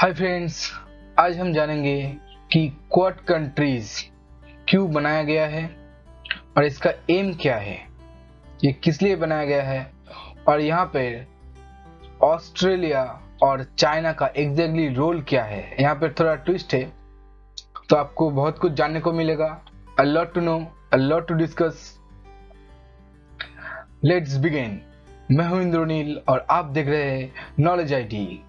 Hi friends, आज हम जानेंगे कि क्वाड कंट्रीज क्यों बनाया गया है और इसका एम क्या है, ये किस लिए बनाया गया है और यहाँ पे ऑस्ट्रेलिया और चाइना का एग्जैक्टली रोल क्या है। यहाँ पे थोड़ा ट्विस्ट है, तो आपको बहुत कुछ जानने को मिलेगा। A lot to know, a lot to discuss. Let's begin. मैं हूं इंद्रनील और आप देख रहे हैं नॉलेज आईटी।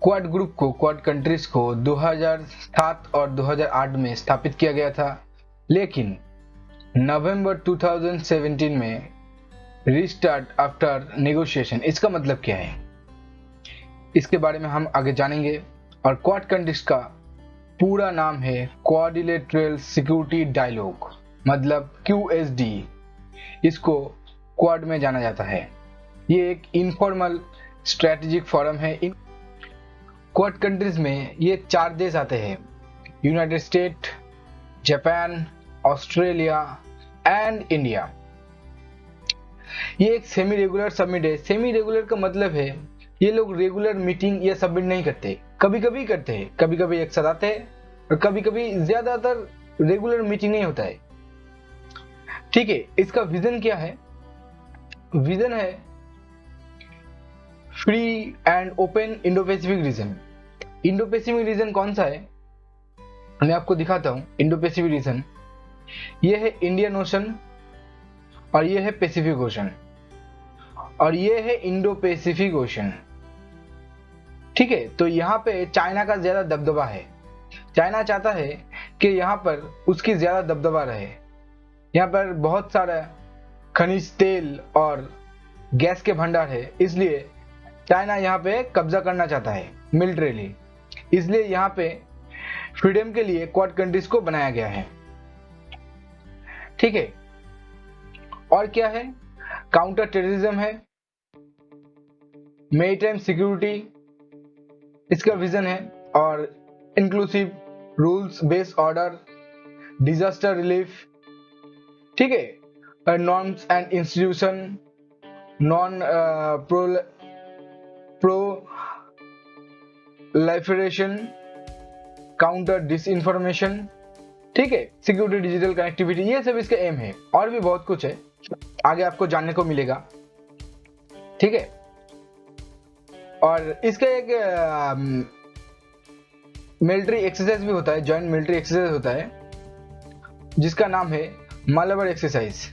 क्वाड ग्रुप को, क्वाड कंट्रीज को 2007 और 2008 में स्थापित किया गया था, लेकिन नवंबर 2017 में रीस्टार्ट आफ्टर नेगोशिएशन। इसका मतलब क्या है, इसके बारे में हम आगे जानेंगे। और क्वाड कंट्रीज का पूरा नाम है क्वाड्रिलेटरल सिक्योरिटी डायलॉग, मतलब QSD। इसको क्वाड में जाना जाता है। ये एक इनफॉर्मल स्ट्रेटेजिक फोरम है। क्वाड कंट्रीज में ये 4 देश आते हैं: United state, Japan, Australia and India. ये एक सेमी रेगुलर समिट है। सेमी रेगुलर का मतलब है ये लोग रेगुलर मीटिंग या समिट नहीं करते, कभी कभी करते हैं, कभी कभी एक साथ आते हैं और कभी कभी ज्यादातर रेगुलर मीटिंग नहीं होता है। ठीक है, इसका विजन क्या है? विजन है free and open Indo Pacific region. Indo Pacific region कौन सा है, मैं आपको दिखाता हूं। इंडो पैसिफिक रीजन ये है इंडियन ओशन, और ये है पैसिफिक ओशन, और ये है इंडो पैसिफिक ओशन। ठीक है, तो यहाँ पे चाइना का ज्यादा दबदबा है। चाइना चाहता है कि यहाँ पर उसकी ज्यादा दबदबा रहे। यहाँ पर बहुत सारा खनिज तेल और गैस के भंडार है, इसलिए चाइना यहाँ पे कब्जा करना चाहता है मिलिट्रीली। इसलिए यहाँ पे फ्रीडम के लिए क्वाड कंट्रीज को बनाया गया है। ठीक है, और क्या है? काउंटर टेररिज्म है, मेरीटाइम सिक्योरिटी इसका विजन है, और inclusive rules based order, disaster relief. ठीक है, norms and institution, non proliferation, counter disinformation. ठीक है, सिक्योरिटी, डिजिटल कनेक्टिविटी, ये सब इसका एम है। और भी बहुत कुछ है, आगे आपको जानने को मिलेगा। ठीक है, और इसका एक मिलिट्री एक्सरसाइज भी होता है, जॉइंट मिलिट्री एक्सरसाइज होता है, जिसका नाम है मालाबार एक्सरसाइज।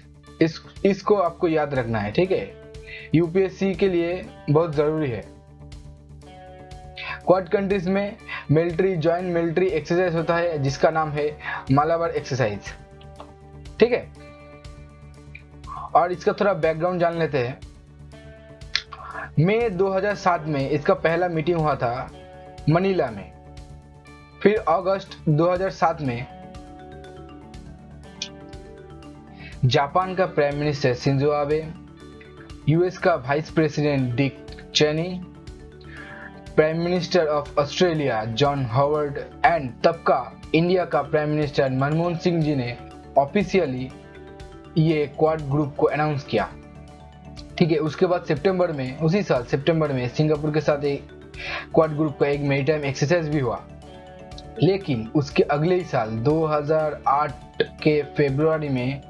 इसको आपको याद रखना है। ठीक है, यूपीएससी के लिए बहुत जरूरी है। क्वाड कंट्रीज में मिलिट्री, जॉइंट मिलिट्री एक्सरसाइज होता है, जिसका नाम है मालाबार एक्सरसाइज। ठीक है, और इसका थोड़ा बैकग्राउंड जान लेते हैं। मई 2007 में इसका पहला मीटिंग हुआ था मनीला में। फिर अगस्त 2007 में जापान का prime minister Shinzo Abe, US का vice president Dick Cheney, prime minister of Australia John Howard and तब का इंडिया का प्राइम मिनिस्टर मनमोहन सिंह जी ने ऑफिशियली ये क्वाड ग्रुप को अनाउंस किया। ठीक है, उसके बाद सितंबर में, उसी साल सितंबर में सिंगापुर के साथ एक क्वाड ग्रुप का एक मेरीटाइम एक्सरसाइज भी हुआ। लेकिन उसके अगले ही साल 2008 के फरवरी में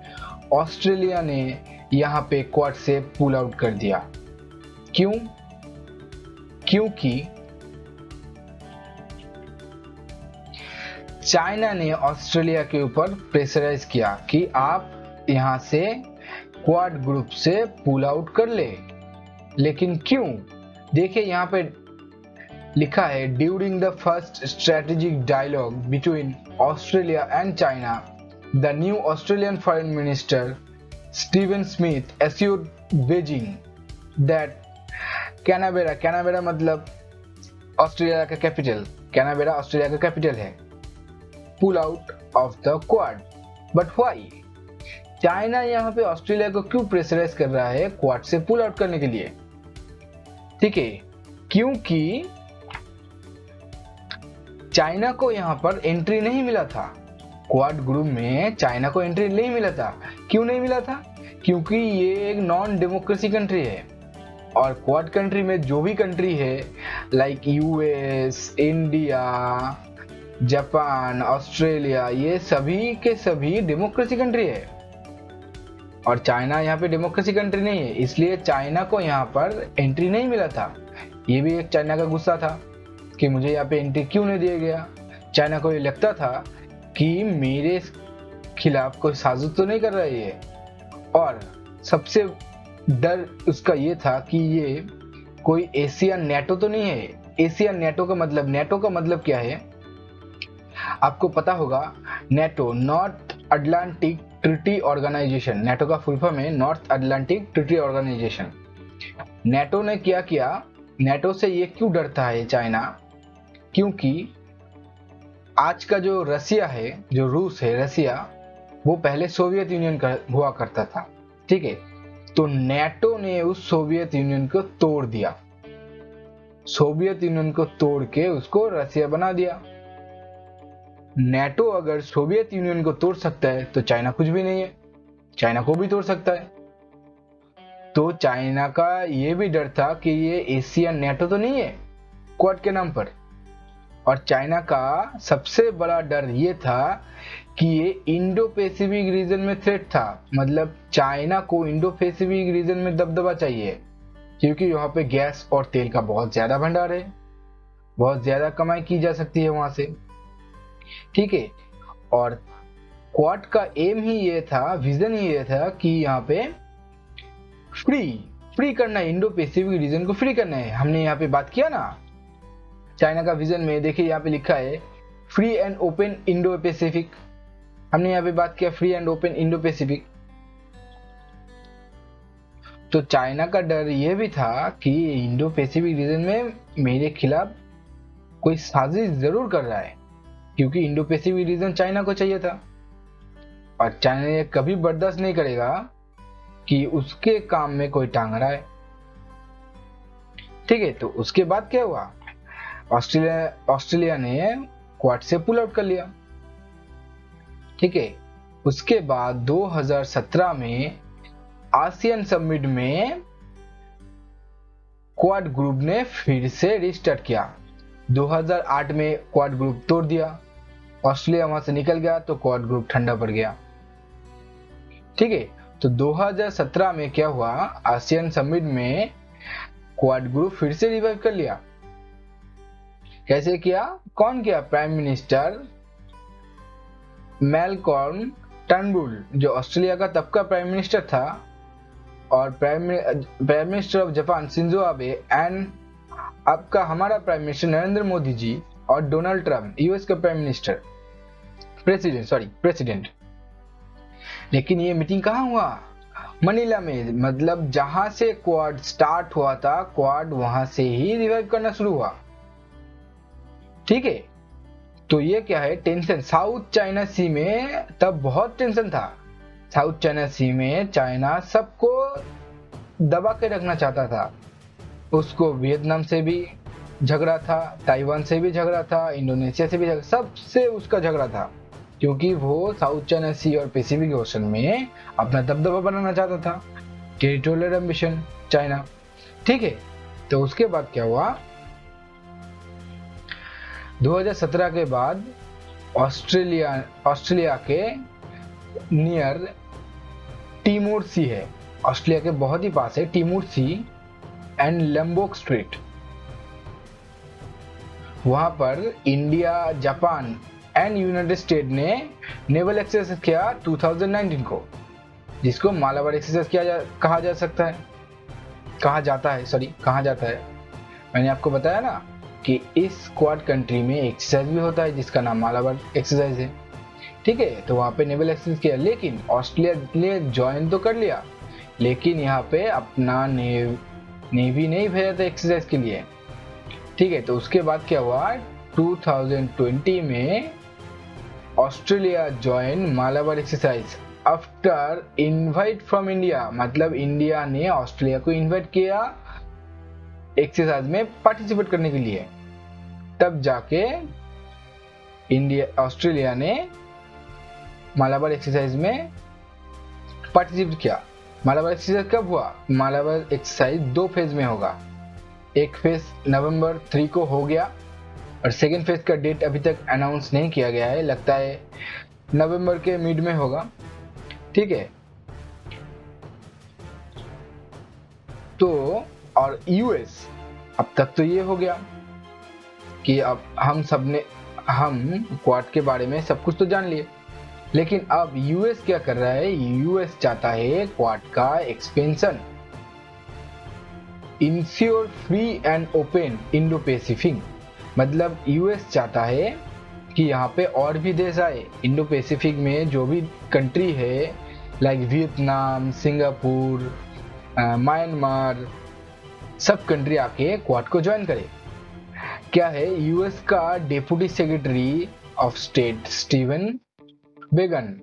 ऑस्ट्रेलिया ने यहाँ पे क्वाड से पुल आउट कर दिया। क्यों? क्योंकि चाइना ने ऑस्ट्रेलिया के ऊपर प्रेशराइज किया कि आप यहाँ से क्वाड ग्रुप से पुल आउट कर ले। लेकिन क्यों? देखिए, यहाँ पे लिखा है, during the first strategic dialogue between Australia and China, the new Australian foreign minister Stephen Smith assured Beijing that Canberra मतलब ऑस्ट्रेलिया का कैपिटल, कैनबेरा ऑस्ट्रेलिया का कैपिटल है, pull out of the Quad. But why? China यहाँ पे Australia को क्यों pressurise कर रहा है क्वाड से पुल आउट करने के लिए? ठीक है, क्योंकि चाइना को यहाँ पर एंट्री नहीं मिला था। क्वाड ग्रुप में चाइना को एंट्री नहीं मिला था। क्यों नहीं मिला था? क्योंकि ये एक नॉन डेमोक्रेसी कंट्री है और क्वाड कंट्री में जो भी कंट्री है like US, India, Japan, Australia, ये सभी के सभी डेमोक्रेसी कंट्री है और चाइना यहाँ पे डेमोक्रेसी कंट्री नहीं है, इसलिए चाइना को यहाँ पर एंट्री नहीं मिला था। ये भी एक चाइना का गुस्सा था कि मुझे यहाँ पे एंट्री क्यों नहीं दिया गया। चाइना को ये लगता था कि मेरे खिलाफ कोई साजिश तो नहीं कर रहा है ये, और सबसे डर उसका ये था कि ये कोई एशियन नेटो तो नहीं है। एशियन नेटो का मतलब क्या है आपको पता होगा। NATO, North Atlantic Treaty Organisation, NATO का फुल फॉर्म है North Atlantic Treaty Organisation. NATO ने क्या किया, नेटो से ये क्यों डरता है चाइना, क्योंकि आज का जो रसिया है, जो रूस है, रसिया, वो पहले सोवियत यूनियन का हुआ करता था, ठीक है। तो नेटो ने उस सोवियत यूनियन को तोड़ दिया, सोवियत यूनियन को तोड़ के उसको रसिया बना दिया। नेटो अगर सोवियत यूनियन को तोड़ सकता है तो चाइना कुछ भी नहीं है, चाइना को भी तोड़ सकता है। तो चाइना का ये भी डर था कि ये एशियन नेटो तो नहीं है क्वाड के नाम पर, और चाइना का सबसे बड़ा डर ये था कि ये इंडो पैसिफिक रीजन में थ्रेट था। मतलब चाइना को इंडो पैसिफिक रीजन में दबदबा चाहिए, क्योंकि यहाँ पे गैस और तेल का बहुत ज्यादा भंडार है, बहुत ज्यादा कमाई की जा सकती है वहां से, ठीक है। और क्वाड का एम ही ये था, विजन ही ये था कि यहाँ पे फ्री करना है, इंडो पैसिफिक रीजन को फ्री करना है। हमने यहाँ पे बात किया ना चाइना का विजन में, देखिए यहाँ पे लिखा है free and open Indo Pacific. हमने यहाँ पे बात किया free and open Indo Pacific. तो चाइना का डर यह भी था कि इंडो पैसिफिक रीजन में मेरे खिलाफ कोई साजिश जरूर कर रहा है, क्योंकि इंडो पैसिफिक रीजन चाइना को चाहिए था और चाइना ये कभी बर्दाश्त नहीं करेगा कि उसके काम में कोई टांग रहा है, ठीक है। तो उसके बाद क्या हुआ, ऑस्ट्रेलिया ने क्वाड से पुल आउट कर लिया, ठीक है। उसके बाद 2017 में आसियान समिट में क्वाड ग्रुप ने फिर से रिस्टार्ट किया। 2008 में क्वाड ग्रुप तोड़ दिया, ऑस्ट्रेलिया वहां से निकल गया तो क्वाड ग्रुप ठंडा पड़ गया, ठीक है। तो 2017 में क्या हुआ, आसियान समिट में क्वाड ग्रुप फिर से रिवाइव कर लिया। कैसे किया, कौन किया, प्राइम मिनिस्टर मैलकॉर्म टर्नबुल, जो ऑस्ट्रेलिया का तब का प्राइम मिनिस्टर था, और prime minister of Japan Shinzo Abe, and आपका हमारा प्राइम मिनिस्टर नरेंद्र मोदी जी, और डोनाल्ड ट्रंप यूएस का प्राइम मिनिस्टर, प्रेसिडेंट। लेकिन ये मीटिंग कहाँ हुआ, मनीला में। मतलब जहां से क्वाड स्टार्ट हुआ था, क्वाड वहां से ही रिवाइव करना शुरू हुआ, ठीक है। तो ये क्या है, टेंशन साउथ चाइना सी में तब बहुत टेंशन था। साउथ चाइना सी में चाइना सबको दबा के रखना चाहता था। उसको वियतनाम से भी झगड़ा था, ताइवान से भी झगड़ा था, इंडोनेशिया से भी झगड़ा, सबसे उसका झगड़ा था, क्योंकि वो साउथ चाइना सी और पैसिफिक ओशन में अपना दबदबा बनाना चाहता था, टेरिटोरियल एम्बिशन चाइना, ठीक है। तो उसके बाद क्या हुआ, 2017 के बाद ऑस्ट्रेलिया के नियर टिमोर सी है, ऑस्ट्रेलिया के बहुत ही पास है टिमोर सी एंड लंबोक स्ट्रेट। वहां पर India, Japan and United state ने नेवल एक्सरसाइज किया 2019 को, जिसको मालाबार एक्सरसाइज कहा जाता है। मैंने आपको बताया ना कि इस क्वाड कंट्री में एक्सरसाइज भी होता है जिसका नाम मालाबार एक्सरसाइज है, ठीक है। तो वहां पे नेवल एक्सरसाइज किया, लेकिन ऑस्ट्रेलिया ने ज्वाइन तो कर लिया, लेकिन यहाँ पे अपना नेवी नहीं भेजा था एक्सरसाइज के लिए, ठीक है। तो उसके बाद क्या हुआ, 2020 में Australia join Malabar exercise after invite from India. मतलब इंडिया ने ऑस्ट्रेलिया को इनवाइट किया एक्सरसाइज में पार्टिसिपेट करने के लिए, तब जाके ऑस्ट्रेलिया ने मालाबार एक्सरसाइज में पार्टिसिपेट किया। मालाबार एक्सरसाइज कब हुआ? मालाबार एक्सरसाइज 2 फेज में होगा। एक फेज नवंबर 3 को हो गया और सेकेंड फेज का डेट अभी तक अनाउंस नहीं किया गया है, लगता है नवंबर के मिड में होगा। ठीक है, तो और यूएस, अब तक तो ये हो गया कि अब हम क्वाड के बारे में सब कुछ तो जान लिए, लेकिन अब यूएस क्या कर रहा है? यूएस चाहता है क्वाड का expansion, ensure free and open Indo Pacific. मतलब यूएस चाहता है कि यहाँ पे और भी देश आए, इंडो पैसिफिक में जो भी कंट्री है लाइक वियतनाम, सिंगापुर, म्यांमार, सब कंट्री आके क्वाड को ज्वाइन करे। क्या है, यूएस का deputy secretary of state Steven बेगन,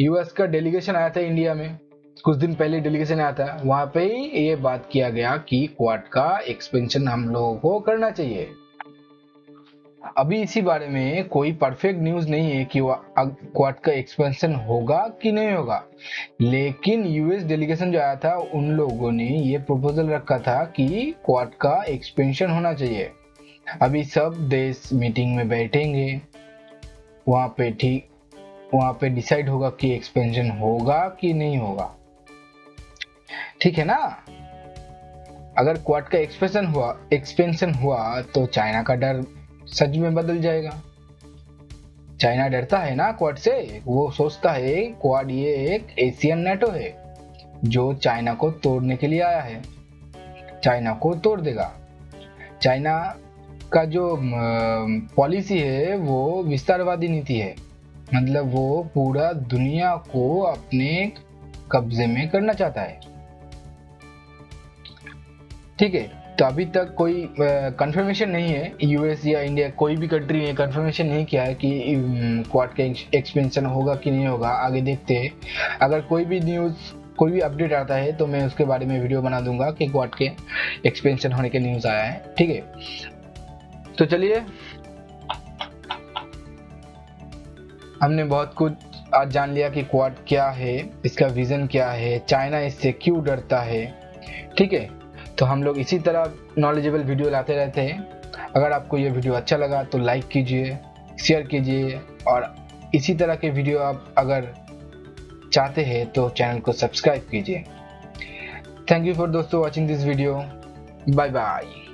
यूएस का डेलीगेशन आया था इंडिया में, कुछ दिन पहले डेलीगेशन आया था, वहां पे ही ये बात किया गया कि क्वाड का एक्सपेंशन हम लोगों को करना चाहिए। अभी इसी बारे में कोई परफेक्ट न्यूज नहीं है कि क्वाड का एक्सपेंशन होगा कि नहीं होगा, लेकिन यूएस डेलीगेशन जो आया था उन लोगों ने ये प्रपोजल रखा था कि क्वाड का एक्सपेंशन होना चाहिए। अभी सब देश मीटिंग में बैठेंगे, वहां पे डिसाइड होगा कि एक्सपेंशन होगा कि नहीं होगा। ठीक है ना? अगर क्वाड का एक्सपेंशन हुआ तो चाइना का डर सच में बदल जाएगा। चाइना डरता है ना क्वाड से, वो सोचता है क्वाड ये एक एशियन नेटो है जो चाइना को तोड़ने के लिए आया है, चाइना को तोड़ देगा। चाइना का जो पॉलिसी है वो विस्तारवादी नीति है, मतलब वो पूरा दुनिया को अपने कब्जे में करना चाहता है। ठीक है, तो अभी तक कोई कंफर्मेशन नहीं है, यूएस या इंडिया कोई भी कंट्री ने कंफर्मेशन नहीं किया है कि क्वाड का एक्सपेंशन होगा कि नहीं होगा। आगे देखते हैं, अगर कोई भी अपडेट आता है तो मैं उसके बारे में वीडियो बना दूंगा कि क्वाड के एक्सपेंशन होने के न्यूज आया है। ठीक है, तो चलिए, हमने बहुत कुछ आज जान लिया कि क्वाड क्या है, इसका विजन क्या है, चाइना इससे क्यों डरता है। ठीक है, तो हम लोग इसी तरह नॉलेजेबल वीडियो लाते रहते हैं। अगर आपको ये वीडियो अच्छा लगा तो लाइक कीजिए, शेयर कीजिए, और इसी तरह के वीडियो आप अगर चाहते हैं तो चैनल को सब्सक्राइब कीजिए। थैंक यू फॉर दोस्तों watching this video. Bye bye.